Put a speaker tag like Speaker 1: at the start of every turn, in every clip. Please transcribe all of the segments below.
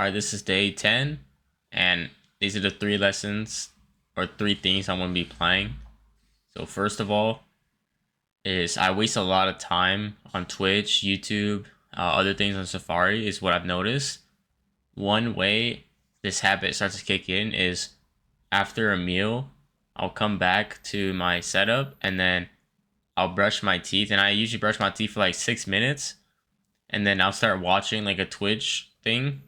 Speaker 1: All right, this is day 10, and these are the three lessons or three things I'm going to be playing. So, first of all, is I waste a lot of time on Twitch, YouTube, other things on Safari, is what I've noticed. One way this habit starts to kick in is after a meal, I'll come back to my setup and then I'll brush my teeth. And I usually brush my teeth for like 6 minutes, and then I'll start watching like a Twitch thing.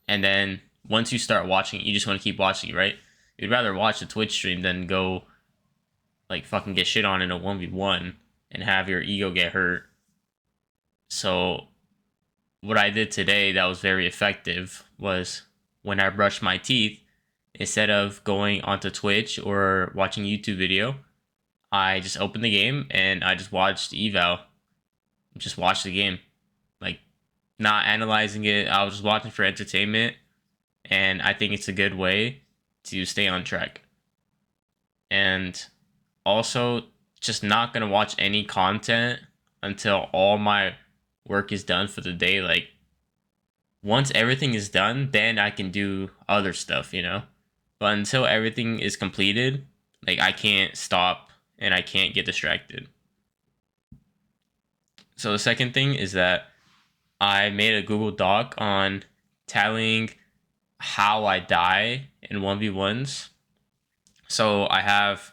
Speaker 1: And then once you start watching, you just want to keep watching, right? You'd rather watch a Twitch stream than go like fucking get shit on in a 1v1 and have your ego get hurt. So what I did today that was very effective was when I brushed my teeth, instead of going onto Twitch or watching a YouTube video, I just opened the game and I just watched eval. Just watched the game. Like, not analyzing it. I was just watching for entertainment, and I think it's a good way to stay on track. And also, just not gonna watch any content until all my work is done for the day. Like, once everything is done, then I can do other stuff, you know? But until everything is completed, like, I can't stop and I can't get distracted. So the second thing is that I made a Google Doc on tallying how I die in 1v1s. So I have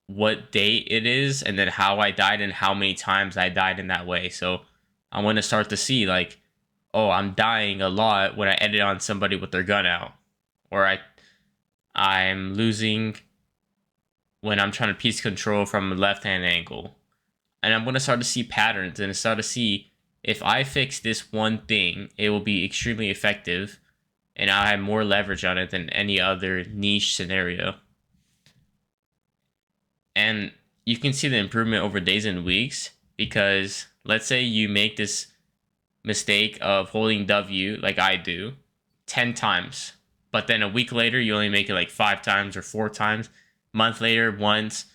Speaker 1: what date it is and then how I died and how many times I died in that way. So I want to start to see like, oh, I'm dying a lot when I edit on somebody with their gun out, or I'm losing when I'm trying to piece control from a left-hand angle. And I'm going to start to see patterns and start to see if I fix this one thing, it will be extremely effective and I have more leverage on it than any other niche scenario. And you can see the improvement over days and weeks, because let's say you make this mistake of holding W like I do 10 times, but then a week later you only make it like 5 times or 4 times, month later once,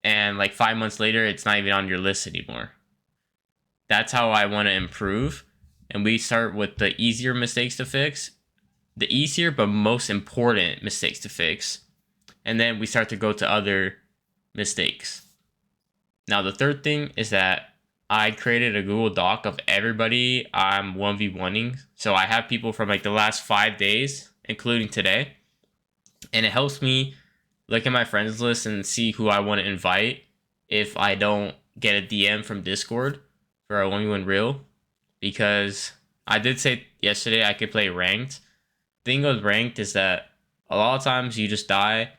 Speaker 1: and like 5 months later it's not even on your list anymore. That's how I want to improve. And we start with the easier mistakes to fix, the easier but most important mistakes to fix, and then we start to go to other mistakes. Now the third thing is that I created a Google Doc of everybody I'm 1v1ing. So I have people from like the last 5 days, including today. And it helps me look at my friends list and see who I want to invite if I don't get a DM from Discord for a 1v1 real. Because I did say yesterday I could play ranked. Thing with ranked is that a lot of times you just die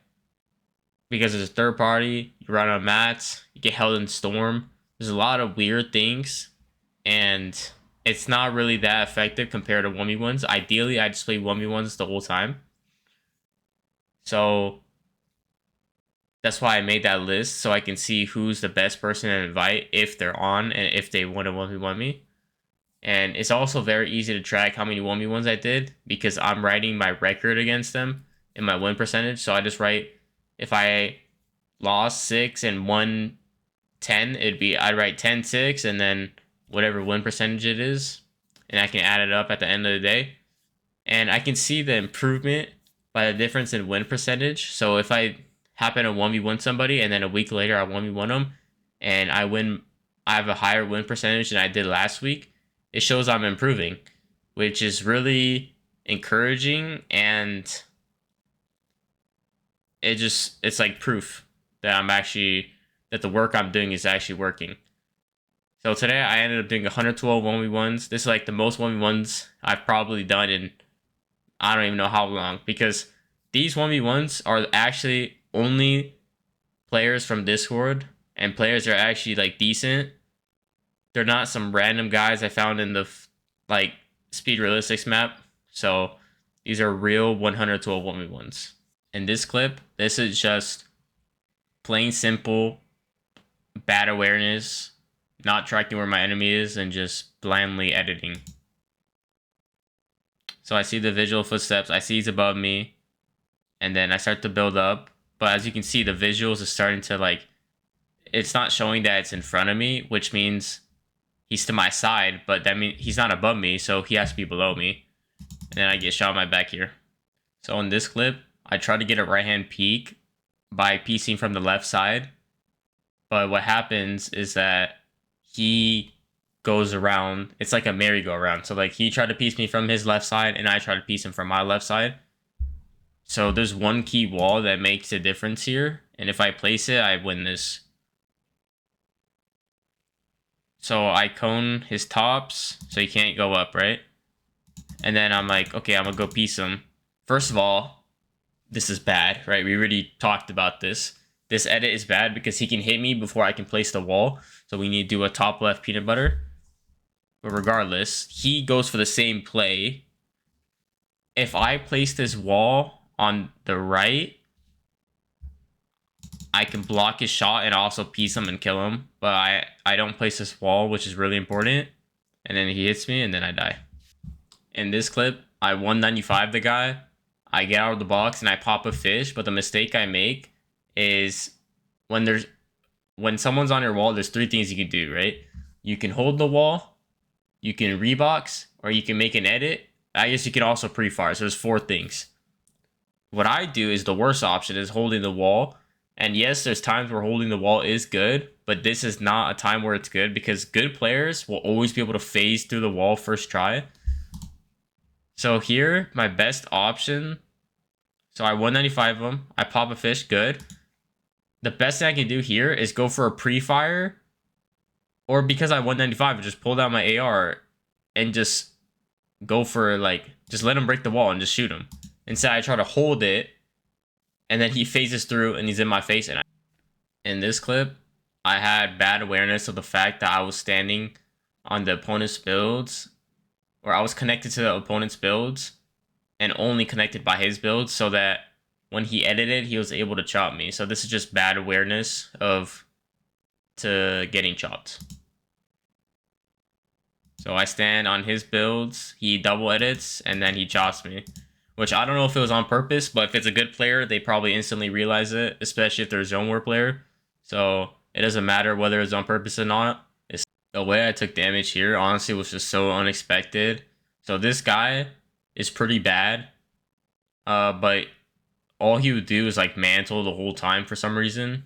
Speaker 1: because it's a third party, you run out of mats, you get held in storm. There's a lot of weird things, and it's not really that effective compared to 1v1s. Ideally, I just play 1v1s the whole time. So that's why I made that list, so I can see who's the best person to invite if they're on and if they want to 1v1 me. And it's also very easy to track how many 1v1s I did, because I'm writing my record against them and my win percentage. So I just write, if I lost 6 and won 10, I'd write 10-6 and then whatever win percentage it is, and I can add it up at the end of the day. And I can see the improvement by the difference in win percentage. So if I happen to 1v1 somebody and then a week later I 1v1 them and I have a higher win percentage than I did last week, it shows I'm improving, which is really encouraging, and it's like proof that the work I'm doing is actually working. So today I ended up doing 112 1v1s. This is like the most 1v1s I've probably done in I don't even know how long, because these 1v1s are actually only players from Discord, and players are actually like decent. They're not some random guys I found in the like Speed Realistics map. So these are real 112 1v1s. In this clip, this is just plain simple bad awareness, not tracking where my enemy is, and just blindly editing. So I see the visual footsteps, I see he's above me, and then I start to build up. But as you can see, the visuals is starting to like, it's not showing that it's in front of me, which means he's to my side, but that means he's not above me, so he has to be below me. and then I get shot in my back here. So in this clip, I try to get a right hand peek by piecing from the left side. But what happens is that he goes around. It's like a merry-go-round. So like he tried to piece me from his left side, and I try to piece him from my left side. So there's one key wall that makes a difference here. And if I place it, I win this. So I cone his tops so he can't go up, right? And then I'm like, okay, I'm gonna go piece him. First of all, this is bad, right? We already talked about this. This edit is bad because he can hit me before I can place the wall. So we need to do a top left peanut butter. But regardless, he goes for the same play. If I place this wall on the right, I can block his shot and also piece him and kill him. But I don't place this wall, which is really important. And then he hits me and then I die. In this clip, I 195 the guy. I get out of the box and I pop a fish. But the mistake I make is when someone's on your wall, there's three things you can do, right? You can hold the wall, you can rebox, or you can make an edit. I guess you can also pre-fire. So there's four things. What I do is the worst option is holding the wall. And yes, there's times where holding the wall is good, but this is not a time where it's good because good players will always be able to phase through the wall first try. So here, my best option. So I 195 them. I pop a fish. Good. The best thing I can do here is go for a pre-fire. Or because I 195, just pull down my AR and just go for like, just let him break the wall and just shoot him. Instead, I try to hold it. And then he phases through and he's in my face. And in this clip, I had bad awareness of the fact that I was standing on the opponent's builds. Or I was connected to the opponent's builds and only connected by his build so that when he edited, he was able to chop me. So this is just bad awareness to getting chopped. So I stand on his builds, he double edits, and then he chops me. Which I don't know if it was on purpose, but if it's a good player, they probably instantly realize it, especially if they're a zone war player. So it doesn't matter whether it's on purpose or not. The way I took damage here, honestly, was just so unexpected. So this guy is pretty bad. But all he would do is like mantle the whole time for some reason.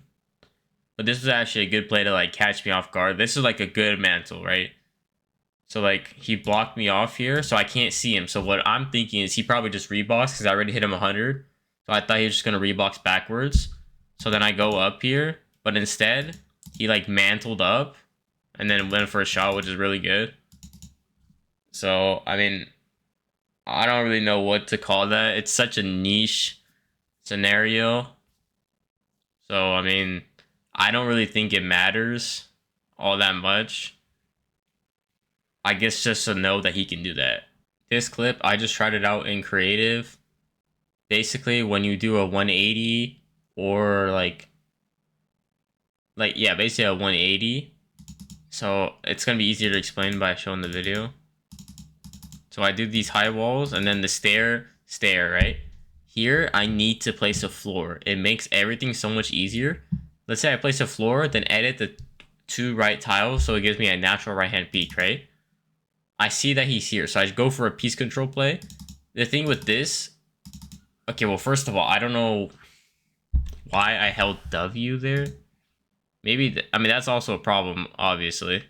Speaker 1: But this was actually a good play to like catch me off guard. This is like a good mantle, right? So like he blocked me off here, so I can't see him. So what I'm thinking is he probably just reboxed because I already hit him 100. So I thought he was just gonna rebox backwards. So then I go up here, but instead he like mantled up and then went for a shot, which is really good. So I mean, I don't really know what to call that. It's such a niche scenario. So I mean, I don't really think it matters all that much. I guess just to know that he can do that. This clip, I just tried it out in creative. Basically, when you do a 180 or yeah, basically a 180. So it's gonna be easier to explain by showing the video. So I do these high walls and then the stair, right? Here, I need to place a floor. It makes everything so much easier. Let's say I place a floor, then edit the two right tiles so it gives me a natural right hand peek, right? I see that he's here, so I go for a piece control play. The thing with this, okay, well, first of all, I don't know why I held W there. Maybe, I mean, that's also a problem, obviously.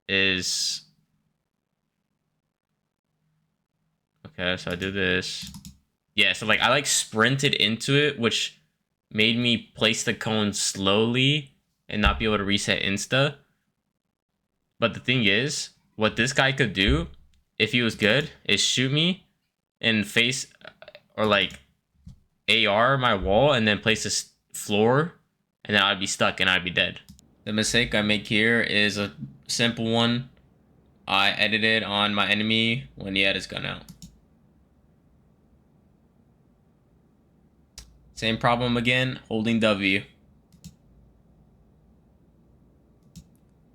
Speaker 1: Okay, so I do this. Yeah, so like I like sprinted into it, which made me place the cone slowly and not be able to reset insta. But the thing is, what this guy could do, if he was good, is shoot me and face or like AR my wall and then place this floor, and then I'd be stuck and I'd be dead. The mistake I make here is a simple one. I edited on my enemy when he had his gun out. Same problem again, holding W.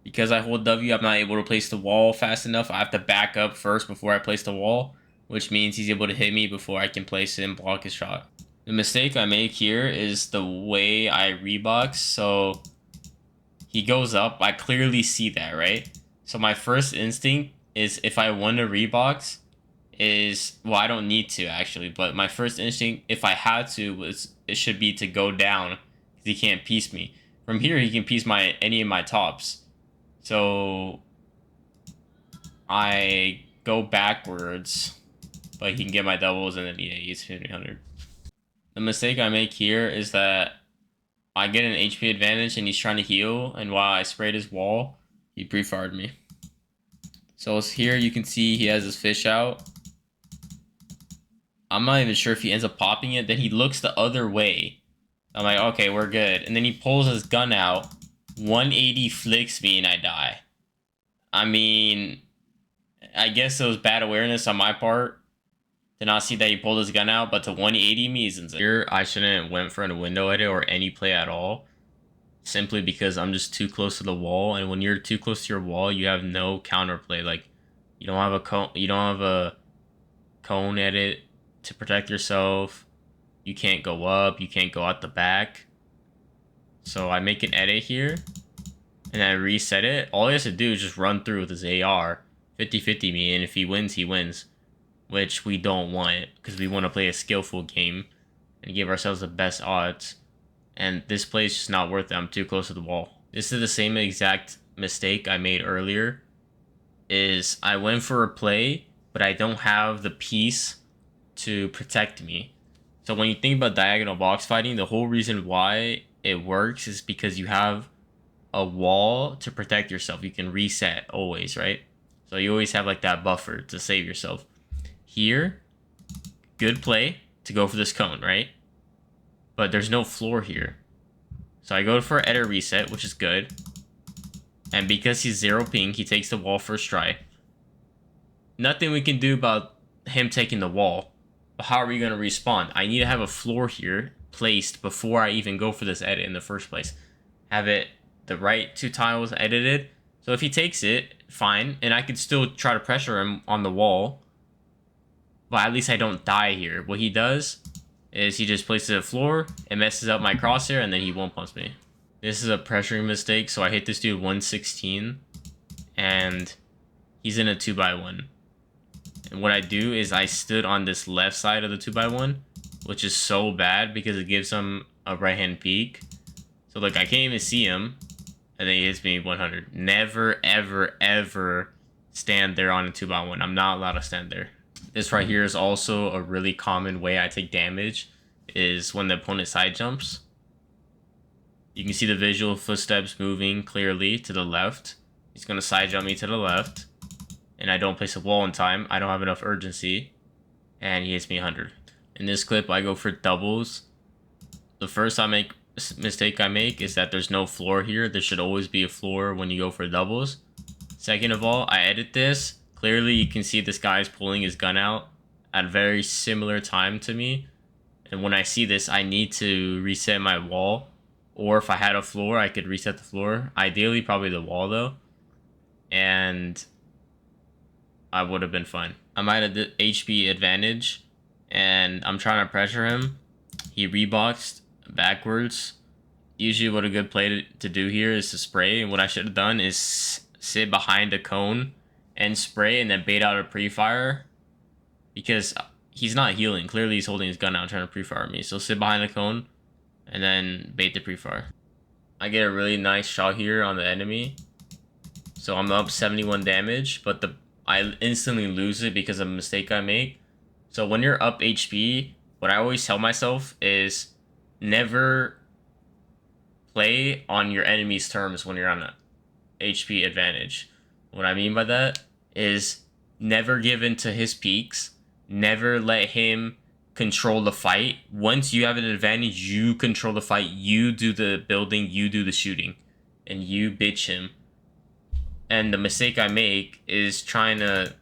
Speaker 1: Because I hold W, I'm not able to place the wall fast enough. I have to back up first before I place the wall, which means he's able to hit me before I can place it and block his shot. The mistake I make here is the way I rebox. So he goes up, I clearly see that, right? So my first instinct is if I want to rebox, is, well, I don't need to actually, but my first instinct, if I had to, was it should be to go down because he can't piece me. From here, he can piece any of my tops. So I go backwards, but he can get my doubles, and then yeah, he's 1500. The mistake I make here is that I get an HP advantage and he's trying to heal, and while I sprayed his wall, he pre-fired me. So here you can see he has his fish out. I'm not even sure if he ends up popping it. Then he looks the other way. I'm like, okay, we're good. And then he pulls his gun out. 180 flicks me and I die. I mean, I guess it was bad awareness on my part to not see that he pulled his gun out, but to 180 me is insane. Here, I shouldn't have went for a window edit or any play at all, simply because I'm just too close to the wall. And when you're too close to your wall, you have no counterplay. Like, you don't have a cone edit to protect yourself. You can't go up, you can't go out the back. So I make an edit here and I reset it. All he has to do is just run through with his AR 50-50 me, and if he wins, he wins, which we don't want because we want to play a skillful game and give ourselves the best odds. And this play is just not worth it. I'm too close to the wall. This is the same exact mistake I made earlier. Is I went for a play, but I don't have the piece to protect me. So when you think about diagonal box fighting, the whole reason why it works is because you have a wall to protect yourself. You can reset always, right? So you always have like that buffer to save yourself. Here, good play to go for this cone, right? But there's no floor here. So I go for edit reset, which is good. And because he's 0 ping, he takes the wall first try. Nothing we can do about him taking the wall. But how are we going to respawn? I need to have a floor here placed before I even go for this edit in the first place. Have it the right 2 tiles edited. So if he takes it, fine. And I can still try to pressure him on the wall. But at least I don't die here. What he does is he just places a floor, it messes up my crosshair, and then he won't pumps me. This is a pressuring mistake, so I hit this dude 116, and he's in a 2x1. And what I do is I stood on this left side of the 2x1, which is so bad because it gives him a right-hand peek. So like I can't even see him, and then he hits me 100. Never, ever, ever stand there on a 2x1. I'm not allowed to stand there. This right here is also a really common way I take damage, is when the opponent side jumps. You can see the visual footsteps moving clearly to the left. He's going to side jump me to the left. And I don't place a wall in time. I don't have enough urgency. And he hits me 100. In this clip, I go for doubles. The first mistake I make is that there's no floor here. There should always be a floor when you go for doubles. Second of all, I edit this. Clearly, you can see this guy's pulling his gun out at a very similar time to me. And when I see this, I need to reset my wall. Or if I had a floor, I could reset the floor. Ideally, probably the wall, though. And I would have been fine. I'm at an HP advantage, and I'm trying to pressure him. He reboxed backwards. Usually what a good play to do here is to spray. And what I should have done is sit behind a cone and spray and then bait out a pre-fire, because he's not healing. Clearly he's holding his gun out trying to pre-fire me. So sit behind the cone and then bait the pre-fire. I get a really nice shot here on the enemy. So I'm up 71 damage, but I instantly lose it because of a mistake I make. So when you're up HP, what I always tell myself is never play on your enemy's terms when you're on an HP advantage. What I mean by that is never give in to his peaks. Never let him control the fight. Once you have an advantage, you control the fight. You do the building, you do the shooting, and you bitch him. And the mistake I make is trying to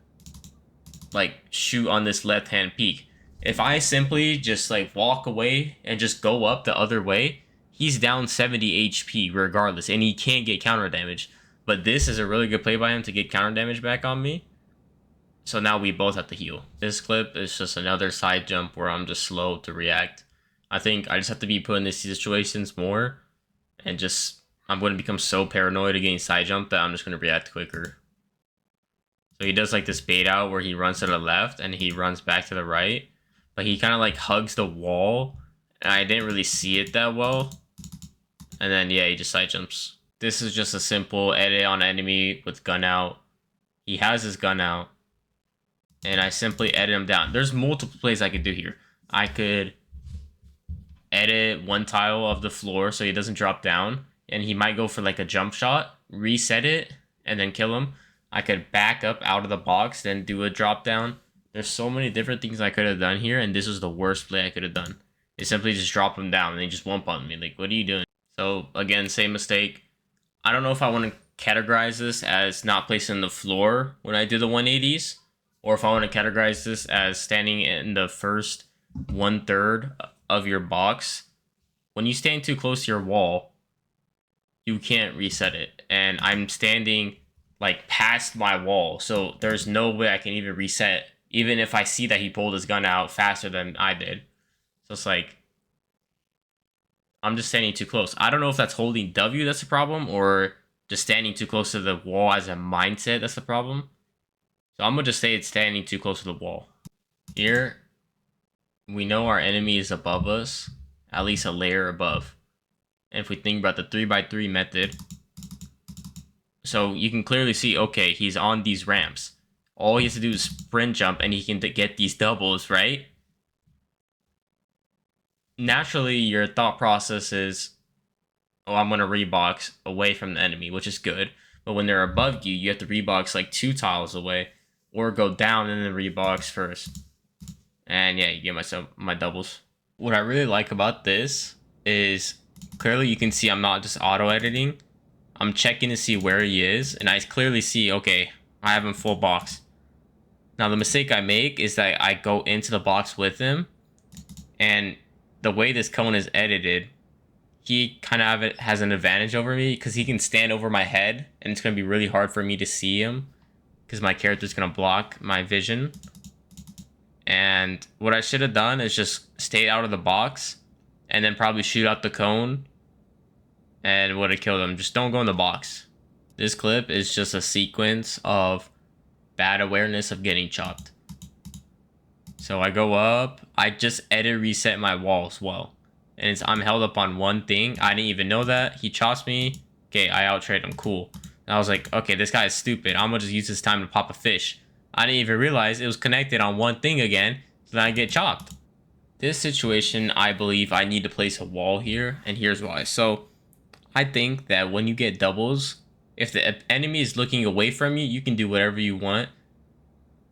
Speaker 1: like shoot on this left-hand peak. If I simply just like walk away and just go up the other way, he's down 70 HP regardless, and he can't get counter damage. But this is a really good play by him to get counter damage back on me. So now we both have to heal. This clip is just another side jump where I'm just slow to react. I think I just have to be put in these situations more, and I'm going to become so paranoid against side jump that I'm just going to react quicker. So he does like this bait out where he runs to the left and he runs back to the right. But he kind of like hugs the wall. And I didn't really see it that well. And then, yeah, he just side jumps. This is just a simple edit on enemy with gun out. He has his gun out. And I simply edit him down. There's multiple plays I could do here. I could edit one tile of the floor so he doesn't drop down. And he might go for like a jump shot. Reset it. And then kill him. I could back up out of the box. Then do a drop down. There's so many different things I could have done here. And this was the worst play I could have done. It simply just drop him down. And they just one pump me. Like, what are you doing? So, again, same mistake. I don't know if I want to categorize this as not placing the floor when I do the 180s. Or if I want to categorize this as standing in the first 1/3 of your box. When you stand too close to your wall, you can't reset it. And I'm standing like past my wall. So there's no way I can even reset. Even if I see that he pulled his gun out faster than I did. So it's like, I'm just standing too close. I don't know if that's holding W that's the problem, or just standing too close to the wall as a mindset that's the problem. So I'm going to just say it's standing too close to the wall. Here, we know our enemy is above us, at least a layer above. And if we think about the 3x3 method, so you can clearly see, okay, he's on these ramps. All he has to do is sprint jump and he can get these doubles, right? Naturally, your thought process is, oh, I'm going to rebox away from the enemy, which is good. But when they're above you, you have to rebox like 2 tiles away. Or go down and then rebox first. And yeah, you get myself my doubles. What I really like about this is clearly you can see I'm not just auto editing. I'm checking to see where he is. And I clearly see, okay, I have him full box. Now the mistake I make is that I go into the box with him. And the way this cone is edited, he kind of has an advantage over me because he can stand over my head and it's going to be really hard for me to see him because my character's going to block my vision. And what I should have done is just stay out of the box and then probably shoot out the cone and would have killed him. Just don't go in the box. This clip is just a sequence of bad awareness of getting chopped. So I go up, I just edit reset my wall as well. And I'm held up on one thing. I didn't even know that. He chops me. Okay, I outtrade him. Cool. And I was like, okay, this guy is stupid. I'm going to just use this time to pop a fish. I didn't even realize it was connected on one thing again. So then I get chopped. This situation, I believe I need to place a wall here. And here's why. So I think that when you get doubles, if the enemy is looking away from you, you can do whatever you want.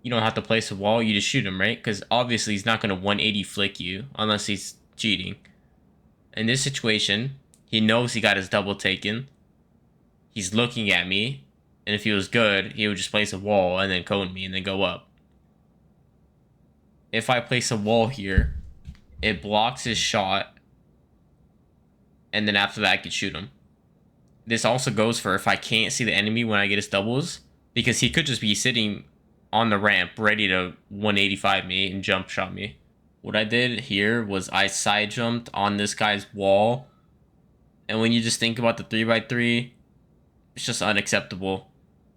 Speaker 1: You don't have to place a wall. You just shoot him, right? Because obviously he's not going to 180 flick you unless he's cheating. In this situation, he knows he got his double taken. He's looking at me. And if he was good, he would just place a wall and then cone me and then go up. If I place a wall here, it blocks his shot. And then after that, I could shoot him. This also goes for if I can't see the enemy when I get his doubles. Because he could just be sitting on the ramp ready to 185 me and jump shot me. What I did here was I side jumped on this guy's wall. And when you just think about the 3x3, it's just unacceptable.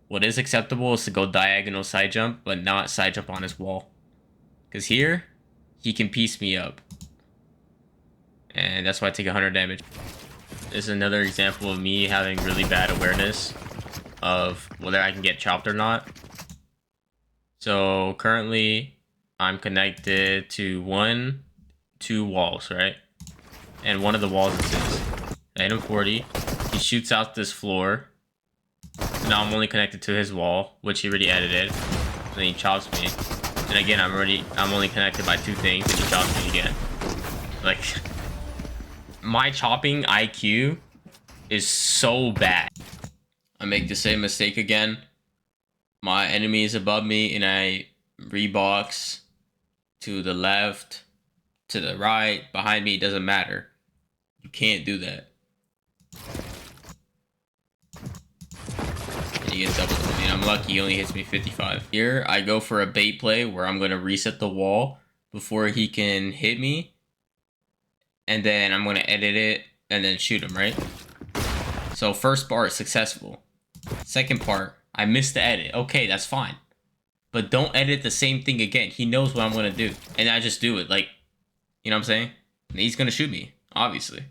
Speaker 1: What is acceptable is to go diagonal side jump, but not side jump on his wall. Because here, he can piece me up. And that's why I take 100 damage. This is another example of me having really bad awareness of whether I can get chopped or not. So currently, I'm connected to 2 walls, right? And one of the walls is this. I hit him 40. He shoots out this floor. Now I'm only connected to his wall, which he already edited. And then he chops me. And again, I'm only connected by 2 things, and he chops me again. Like, my chopping IQ is so bad. I make the same mistake again. My enemy is above me, and I rebox to the left, to the right, behind me. It doesn't matter. You can't do that. And he gets double to me, and I'm lucky he only hits me 55. Here, I go for a bait play where I'm going to reset the wall before he can hit me. And then I'm going to edit it and then shoot him, right? So first part, successful. Second part, I missed the edit. Okay, that's fine. but don't edit the same thing again. He knows what I'm gonna do, and I just do it. Like, you know what I'm saying? And he's gonna shoot me, obviously.